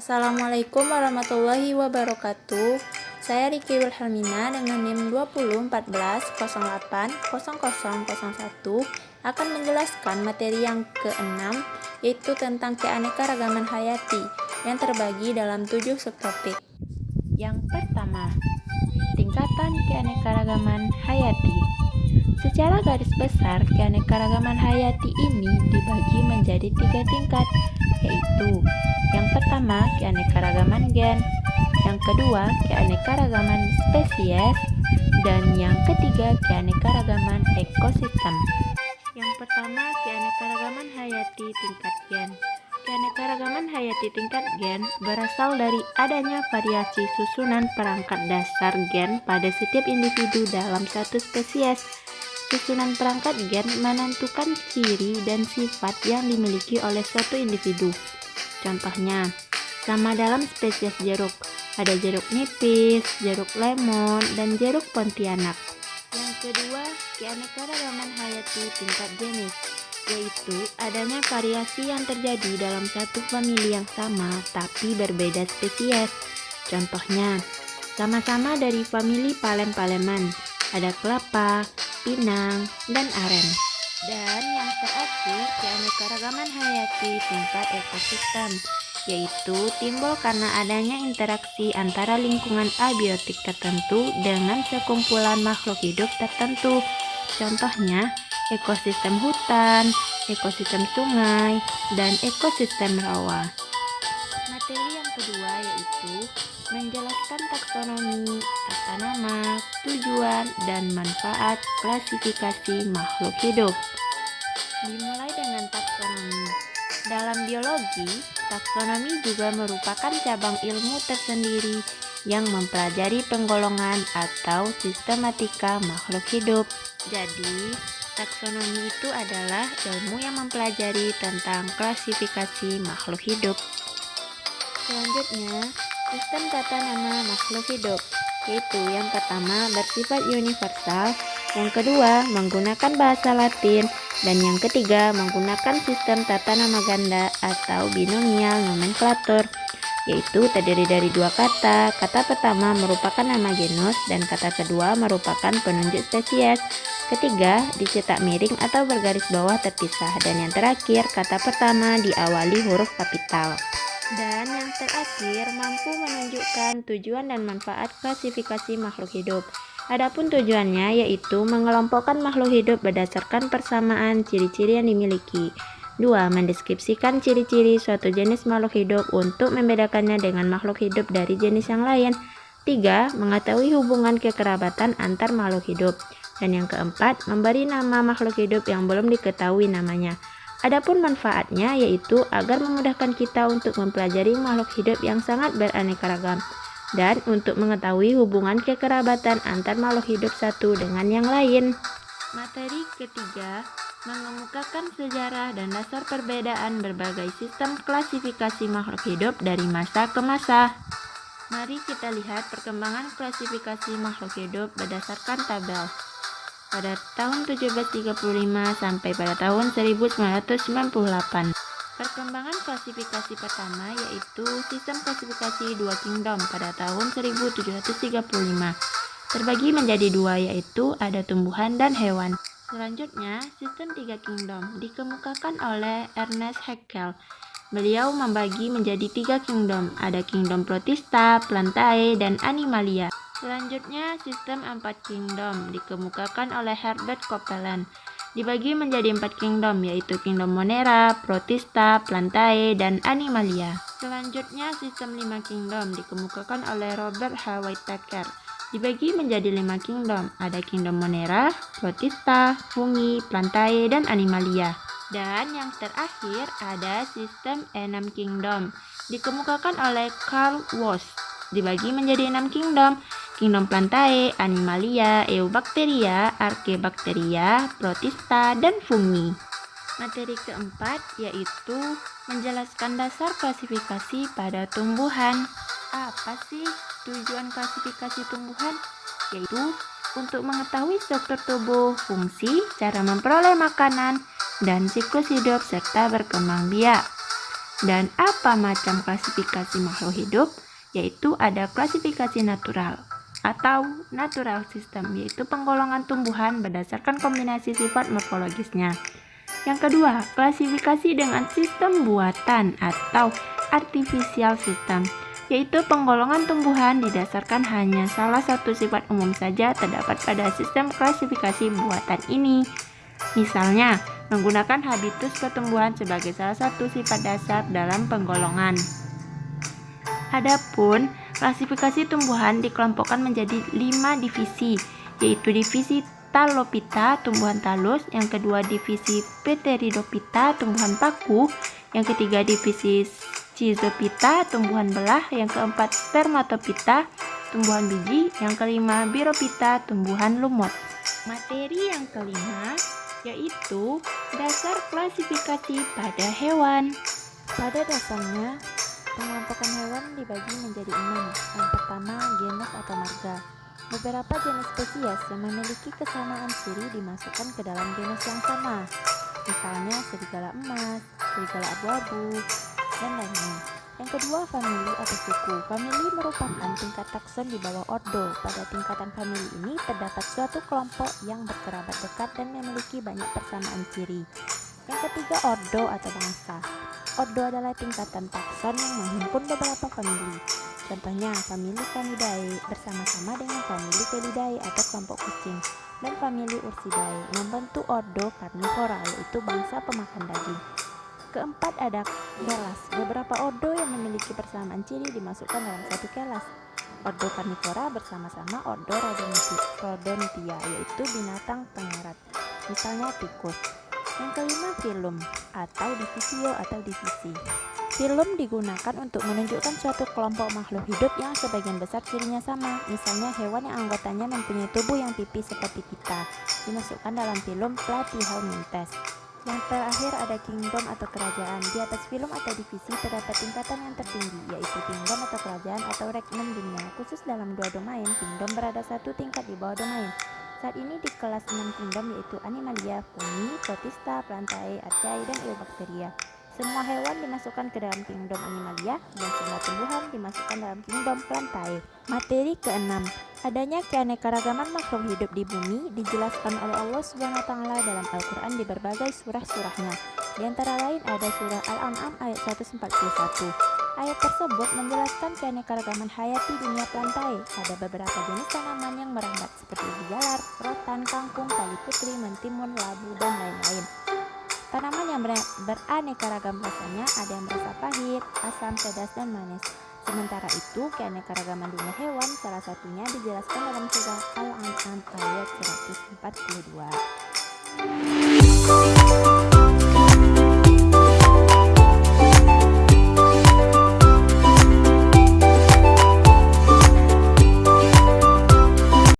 Assalamualaikum warahmatullahi wabarakatuh. Saya Riki Wilhelmina dengan NIM 2014080001 akan menjelaskan materi yang ke-6, yaitu tentang keanekaragaman hayati yang terbagi dalam 7 subtopik. Yang pertama, tingkatan keanekaragaman hayati. Secara garis besar, keanekaragaman hayati ini dibagi menjadi 3 tingkat, yaitu yang pertama, keanekaragaman gen, yang kedua, keanekaragaman spesies, dan yang ketiga, keanekaragaman ekosistem. Yang pertama, keanekaragaman hayati tingkat gen. Keanekaragaman hayati tingkat gen berasal dari adanya variasi susunan perangkat dasar gen pada setiap individu dalam satu spesies. Susunan perangkat gen menentukan ciri dan sifat yang dimiliki oleh suatu individu. Contohnya, sama dalam spesies jeruk, ada jeruk nipis, jeruk lemon, dan jeruk pontianak. Yang kedua, keanekaragaman hayati tingkat jenis, yaitu adanya variasi yang terjadi dalam satu famili yang sama tapi berbeda spesies. Contohnya, sama-sama dari famili palem-paleman, ada kelapa, pinang, dan aren. Dan yang terakhir, keanekaragaman hayati tingkat ekosistem, yaitu timbul karena adanya interaksi antara lingkungan abiotik tertentu dengan sekumpulan makhluk hidup tertentu. Contohnya, ekosistem hutan, ekosistem sungai, dan ekosistem rawa. Materi yang kedua yaitu menjelaskan taksonomi, tata nama, tujuan, dan manfaat klasifikasi makhluk hidup. Dimulai dengan taksonomi. Dalam biologi, taksonomi juga merupakan cabang ilmu tersendiri yang mempelajari penggolongan atau sistematika makhluk hidup. Jadi, taksonomi itu adalah ilmu yang mempelajari tentang klasifikasi makhluk hidup. Selanjutnya, sistem tata nama makhluk hidup, yaitu yang pertama bersifat universal, yang kedua menggunakan bahasa Latin, dan yang ketiga menggunakan sistem tata nama ganda atau binomial nomenklatur, yaitu terdiri dari dua kata. Kata pertama merupakan nama genus dan kata kedua merupakan penunjuk spesies. Ketiga, dicetak miring atau bergaris bawah terpisah, dan yang terakhir kata pertama diawali huruf kapital. Dan yang terakhir mampu menunjukkan tujuan dan manfaat klasifikasi makhluk hidup. Adapun tujuannya yaitu mengelompokkan makhluk hidup berdasarkan persamaan ciri-ciri yang dimiliki. 2. Mendeskripsikan ciri-ciri suatu jenis makhluk hidup untuk membedakannya dengan makhluk hidup dari jenis yang lain. 3. Mengetahui hubungan kekerabatan antar makhluk hidup. Dan yang keempat, memberi nama makhluk hidup yang belum diketahui namanya. Adapun manfaatnya yaitu agar memudahkan kita untuk mempelajari makhluk hidup yang sangat beraneka ragam dan untuk mengetahui hubungan kekerabatan antar makhluk hidup satu dengan yang lain. Materi ketiga, mengemukakan sejarah dan dasar perbedaan berbagai sistem klasifikasi makhluk hidup dari masa ke masa. Mari kita lihat perkembangan klasifikasi makhluk hidup berdasarkan tabel. Pada tahun 1735 sampai pada tahun 1998. Perkembangan klasifikasi pertama yaitu sistem klasifikasi dua kingdom pada tahun 1735. Terbagi menjadi dua yaitu ada tumbuhan dan hewan. Selanjutnya, sistem tiga kingdom dikemukakan oleh Ernest Haeckel. Beliau membagi menjadi tiga kingdom, ada kingdom Protista, Plantae, dan Animalia. Selanjutnya, sistem 4 kingdom dikemukakan oleh Herbert Copeland. Dibagi menjadi 4 kingdom, yaitu kingdom Monera, Protista, Plantae, dan Animalia. Selanjutnya, sistem 5 kingdom dikemukakan oleh Robert H. Whittaker. Dibagi menjadi 5 kingdom, ada kingdom Monera, Protista, Fungi, Plantae, dan Animalia. Dan yang terakhir ada sistem 6 kingdom, dikemukakan oleh Carl Woese. Dibagi menjadi 6 kingdom, kingdom Plantae, Animalia, Eubacteria, Archaebacteria, Protista, dan Fungi. Materi keempat yaitu menjelaskan dasar klasifikasi pada tumbuhan. Apa sih tujuan klasifikasi tumbuhan? Yaitu untuk mengetahui struktur tubuh, fungsi, cara memperoleh makanan, dan siklus hidup serta berkembang biak. Dan apa macam klasifikasi makhluk hidup? Yaitu ada klasifikasi natural atau natural system, yaitu penggolongan tumbuhan berdasarkan kombinasi sifat morfologisnya. Yang kedua, klasifikasi dengan sistem buatan atau artificial system, yaitu penggolongan tumbuhan didasarkan hanya salah satu sifat umum saja terdapat pada sistem klasifikasi buatan ini. Misalnya, menggunakan habitus pertumbuhan sebagai salah satu sifat dasar dalam penggolongan. Adapun klasifikasi tumbuhan dikelompokkan menjadi 5 divisi, yaitu divisi Talophyta, tumbuhan talus, yang kedua divisi Pteridophyta, tumbuhan paku, yang ketiga divisi Schizophyta, tumbuhan belah, yang keempat Spermatophyta, tumbuhan biji, yang kelima Birophyta, tumbuhan lumut. Materi yang kelima yaitu dasar klasifikasi pada hewan. Pada dasarnya, pengelompokan hewan dibagi menjadi 6. Yang pertama, genus atau marga. Beberapa jenis spesies yang memiliki kesamaan ciri dimasukkan ke dalam genus yang sama. Misalnya serigala emas, serigala abu-abu, dan lainnya. Yang kedua, famili atau suku. Famili merupakan tingkat takson di bawah ordo. Pada tingkatan famili ini terdapat suatu kelompok yang berkerabat dekat dan memiliki banyak persamaan ciri. Yang ketiga, ordo atau bangsa. Ordo adalah tingkatan takson yang menghimpun beberapa famili. Contohnya, famili Canidae bersama-sama dengan famili Felidae atau kelompok kucing, dan famili Ursidae membentuk ordo Carnivora, yaitu bangsa pemakan daging. Keempat, ada kelas. Beberapa ordo yang memiliki persamaan ciri dimasukkan dalam satu kelas. Ordo Carnivora bersama-sama ordo Rhodontia, yaitu binatang pengerat, misalnya tikus. Yang kelima, filum atau divisio atau divisi. Filum digunakan untuk menunjukkan suatu kelompok makhluk hidup yang sebagian besar cirinya sama. Misalnya hewan yang anggotanya mempunyai tubuh yang tipis seperti kita, dimasukkan dalam filum Platyhelminthes. Yang terakhir ada kingdom atau kerajaan. Di atas filum atau divisi terdapat tingkatan yang tertinggi, yaitu kingdom atau kerajaan atau regnum dunia. Khusus dalam 2 domain, kingdom berada satu tingkat di bawah domain. Saat ini di kelas 6 kingdom, yaitu Animalia, Fungi, Protista, Plantae, Archaea, dan Eubacteria. Semua hewan dimasukkan ke dalam kingdom Animalia dan semua tumbuhan dimasukkan dalam kingdom Plantae. Materi ke-6, adanya keanekaragaman makhluk hidup di bumi dijelaskan oleh Allah SWT dalam Al-Quran di berbagai surah-surahnya. Di antara lain ada surah Al-An'am ayat 141. Ayat tersebut menjelaskan keanekaragaman hayati dunia Plantae. Ada beberapa jenis tanaman yang merambat seperti bialar, rotan, kangkung, tali putri, mentimun, labu, dan lain-lain. Tanaman yang beraneka ragam rasanya ada yang berasa pahit, asam, pedas, dan manis. Sementara itu, keanekaragaman dunia hewan salah satunya dijelaskan dalam surah Al-An'am ayat 142.